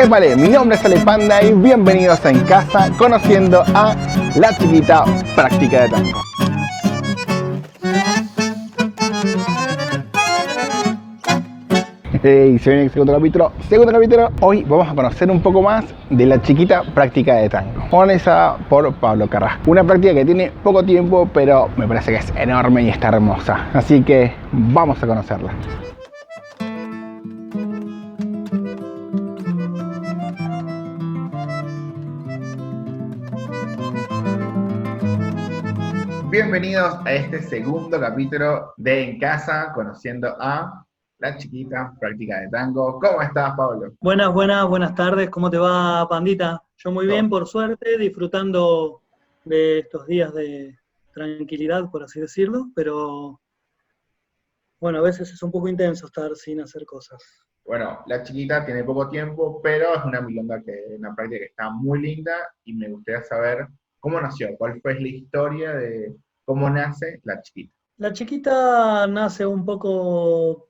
Vale, mi nombre es Ale Panda y bienvenidos a En Casa, conociendo a la chiquita práctica de tango. Hey, se viene el segundo capítulo. Hoy vamos a conocer un poco más de la chiquita práctica de tango, organizada por Pablo Carrasco. Una práctica que tiene poco tiempo, pero me parece que es enorme y está hermosa. Así que vamos a conocerla. Bienvenidos a este segundo capítulo de En Casa, conociendo a la chiquita práctica de tango. ¿Cómo estás, Pablo? Buenas tardes. ¿Cómo te va, Pandita? Yo muy bien, por suerte, disfrutando de estos días de tranquilidad, por así decirlo, pero bueno, a veces es un poco intenso estar sin hacer cosas. Bueno, la chiquita tiene poco tiempo, pero es una milonga una práctica que está muy linda y me gustaría saber cómo nació, cuál fue la historia de cómo nace la chiquita. La chiquita nace un poco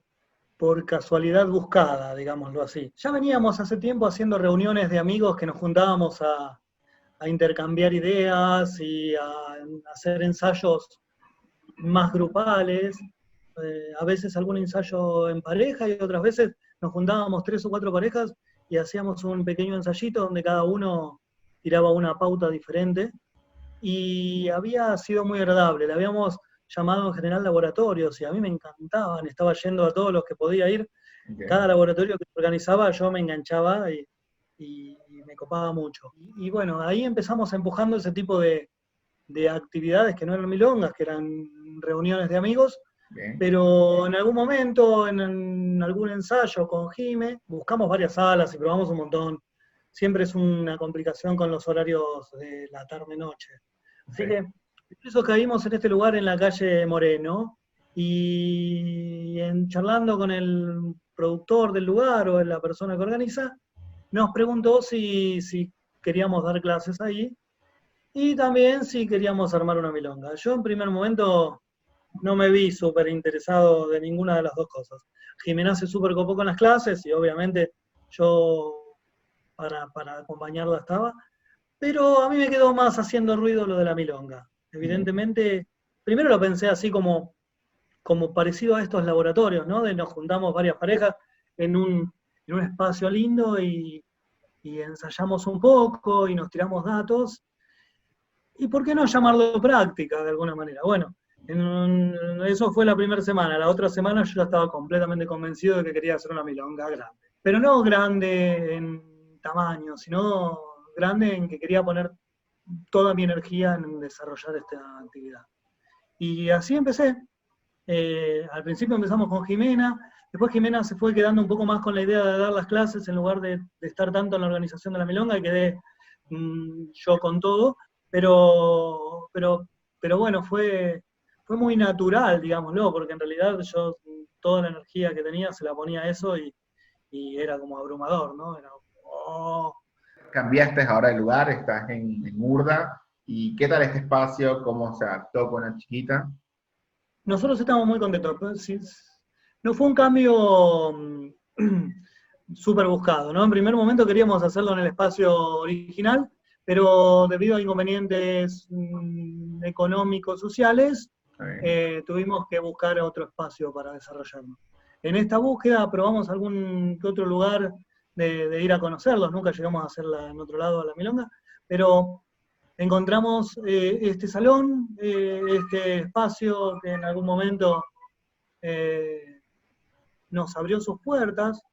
por casualidad buscada, digámoslo así. Ya veníamos hace tiempo haciendo reuniones de amigos que nos juntábamos a intercambiar ideas y a hacer ensayos más grupales, a veces algún ensayo en pareja y otras veces nos juntábamos 3 o 4 parejas y hacíamos un pequeño ensayito donde cada uno tiraba una pauta diferente y había sido muy agradable. Le habíamos llamado en general laboratorios y a mí me encantaban, estaba yendo a todos los que podía ir. Okay. Cada laboratorio que organizaba yo me enganchaba y me copaba mucho. Y bueno, ahí empezamos empujando ese tipo de actividades que no eran milongas, que eran reuniones de amigos, okay. Pero en algún momento, en algún ensayo con Jime, buscamos varias salas y probamos un montón. Siempre es una complicación con los horarios de la tarde-noche. Así que por eso caímos en este lugar en la calle Moreno y charlando con el productor del lugar o la persona que organiza, nos preguntó si queríamos dar clases ahí y también si queríamos armar una milonga. Yo en primer momento no me vi súper interesado de ninguna de las dos cosas. Jimena se súper copó con las clases y obviamente yo para acompañarla estaba, pero a mí me quedó más haciendo ruido lo de la milonga. Evidentemente, primero lo pensé así como parecido a estos laboratorios, ¿no? De nos juntamos varias parejas en un espacio lindo y ensayamos un poco y nos tiramos datos. ¿Y por qué no llamarlo práctica de alguna manera? Bueno, eso fue la primera semana. La otra semana yo ya estaba completamente convencido de que quería hacer una milonga grande. Pero no grande en tamaño, sino grande en que quería poner toda mi energía en desarrollar esta actividad. Y así empecé. Al principio empezamos con Jimena, después Jimena se fue quedando un poco más con la idea de dar las clases en lugar de estar tanto en la organización de la milonga y quedé yo con todo. Pero bueno, fue muy natural, digámoslo, porque en realidad yo toda la energía que tenía se la ponía a eso y era como abrumador, ¿no? Era oh. Cambiaste ahora de lugar, estás en Urda, ¿y qué tal este espacio? ¿Cómo se adaptó con la chiquita? Nosotros estamos muy contentos. No fue un cambio súper buscado, ¿no? En primer momento queríamos hacerlo en el espacio original, pero debido a inconvenientes económicos, sociales, tuvimos que buscar otro espacio para desarrollarlo. En esta búsqueda probamos algún que otro lugar de ir a conocerlos, nunca llegamos a hacerla en otro lado a la milonga, pero encontramos este salón, este espacio que en algún momento nos abrió sus puertas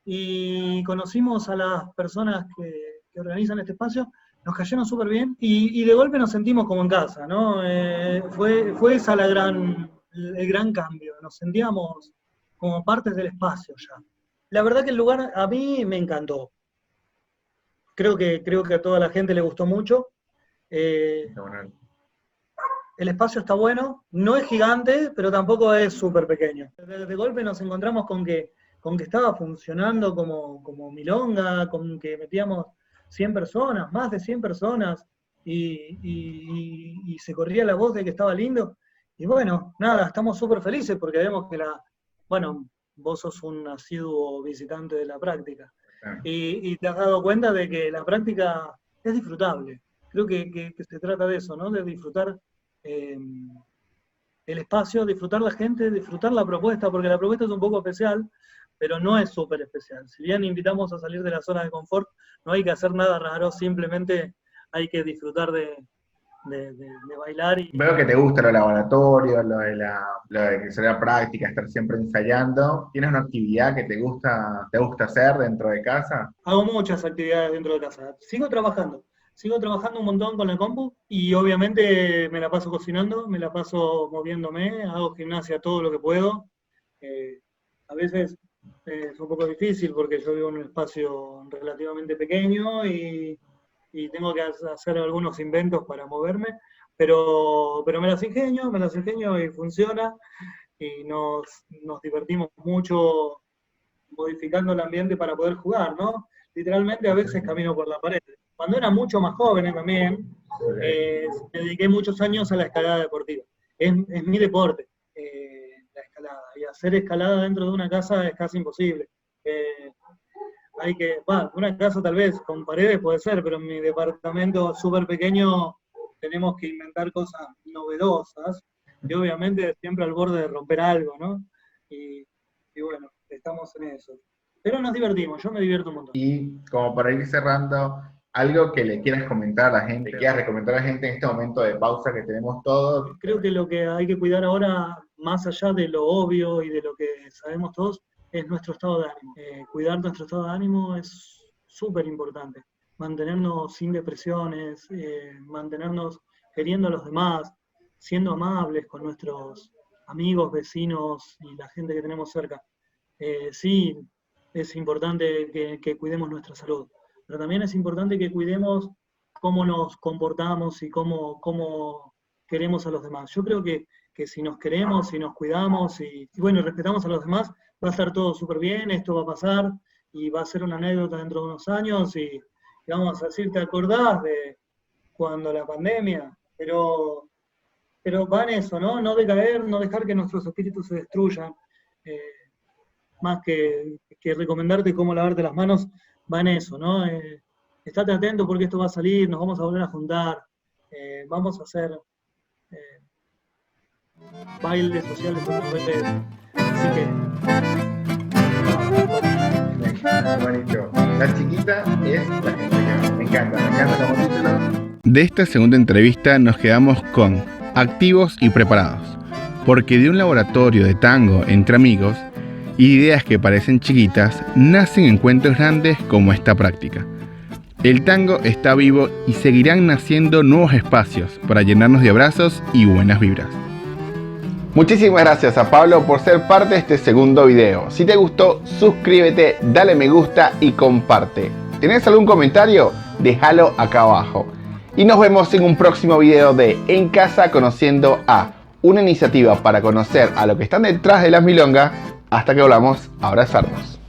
y conocimos a las personas que organizan este espacio, nos cayeron súper bien y de golpe nos sentimos como en casa, ¿no? Fue esa el gran cambio, nos sentíamos como partes del espacio ya. La verdad que el lugar a mí me encantó. Creo que a toda la gente le gustó mucho. El espacio está bueno, no es gigante, pero tampoco es súper pequeño. De golpe nos encontramos con que estaba funcionando como milonga, con que metíamos 100 personas, más de 100 personas, y se corría la voz de que estaba lindo. Y bueno, nada, estamos súper felices porque vemos que bueno, vos sos un asiduo visitante de la práctica. y te has dado cuenta de que la práctica es disfrutable. Creo que se trata de eso, ¿no? De disfrutar el espacio, disfrutar la gente, disfrutar la propuesta, porque la propuesta es un poco especial, pero no es súper especial. Si bien invitamos a salir de la zona de confort, no hay que hacer nada raro, simplemente hay que disfrutar de bailar. Veo que te gusta lo laboratorio, lo de que sea práctica, estar siempre ensayando. ¿Tienes una actividad que te gusta hacer dentro de casa? Hago muchas actividades dentro de casa. Sigo trabajando un montón con la compu y obviamente me la paso cocinando, me la paso moviéndome, hago gimnasia todo lo que puedo. A veces es un poco difícil porque yo vivo en un espacio relativamente pequeño y tengo que hacer algunos inventos para moverme, pero me las ingenio y funciona y nos divertimos mucho modificando el ambiente para poder jugar, ¿no? Literalmente a veces camino por la pared. Cuando era mucho más joven también, me dediqué muchos años a la escalada deportiva. Es mi deporte, la escalada. Y hacer escalada dentro de una casa es casi imposible. Una casa tal vez con paredes puede ser, pero en mi departamento súper pequeño tenemos que inventar cosas novedosas y obviamente siempre al borde de romper algo, ¿no? Y bueno, estamos en eso. Pero nos divertimos, yo me divierto un montón. Y como para ir cerrando, algo que le quieras comentar a la gente, que quieras recomendar a la gente en este momento de pausa que tenemos todos. Creo que lo que hay que cuidar ahora, más allá de lo obvio y de lo que sabemos todos, es nuestro estado de ánimo. Cuidar nuestro estado de ánimo es súper importante. Mantenernos sin depresiones, mantenernos queriendo a los demás, siendo amables con nuestros amigos, vecinos y la gente que tenemos cerca. Sí, es importante que cuidemos nuestra salud, pero también es importante que cuidemos cómo nos comportamos y cómo queremos a los demás. Yo creo que si nos queremos, si nos cuidamos y respetamos a los demás, va a estar todo súper bien, esto va a pasar y va a ser una anécdota dentro de unos años y vamos a decir, ¿te acordás de cuando la pandemia? Pero va en eso, ¿no? No decaer, no dejar que nuestros espíritus se destruyan. Más que recomendarte cómo lavarte las manos, va en eso, ¿no? Estate atento porque esto va a salir, nos vamos a volver a juntar, vamos a hacer bailes sociales otra vez. Así que... Bonito. La chiquita es la gente que me encanta como título. De esta segunda entrevista nos quedamos con activos y preparados, porque de un laboratorio de tango entre amigos y ideas que parecen chiquitas, nacen encuentros grandes como esta práctica. El tango está vivo y seguirán naciendo nuevos espacios para llenarnos de abrazos y buenas vibras. Muchísimas gracias a Pablo por ser parte de este segundo video. Si te gustó, suscríbete, dale me gusta y comparte. ¿Tenés algún comentario? Déjalo acá abajo. Y nos vemos en un próximo video de En Casa Conociendo a, una iniciativa para conocer a lo que están detrás de las milongas. Hasta que volvamos a abrazarnos.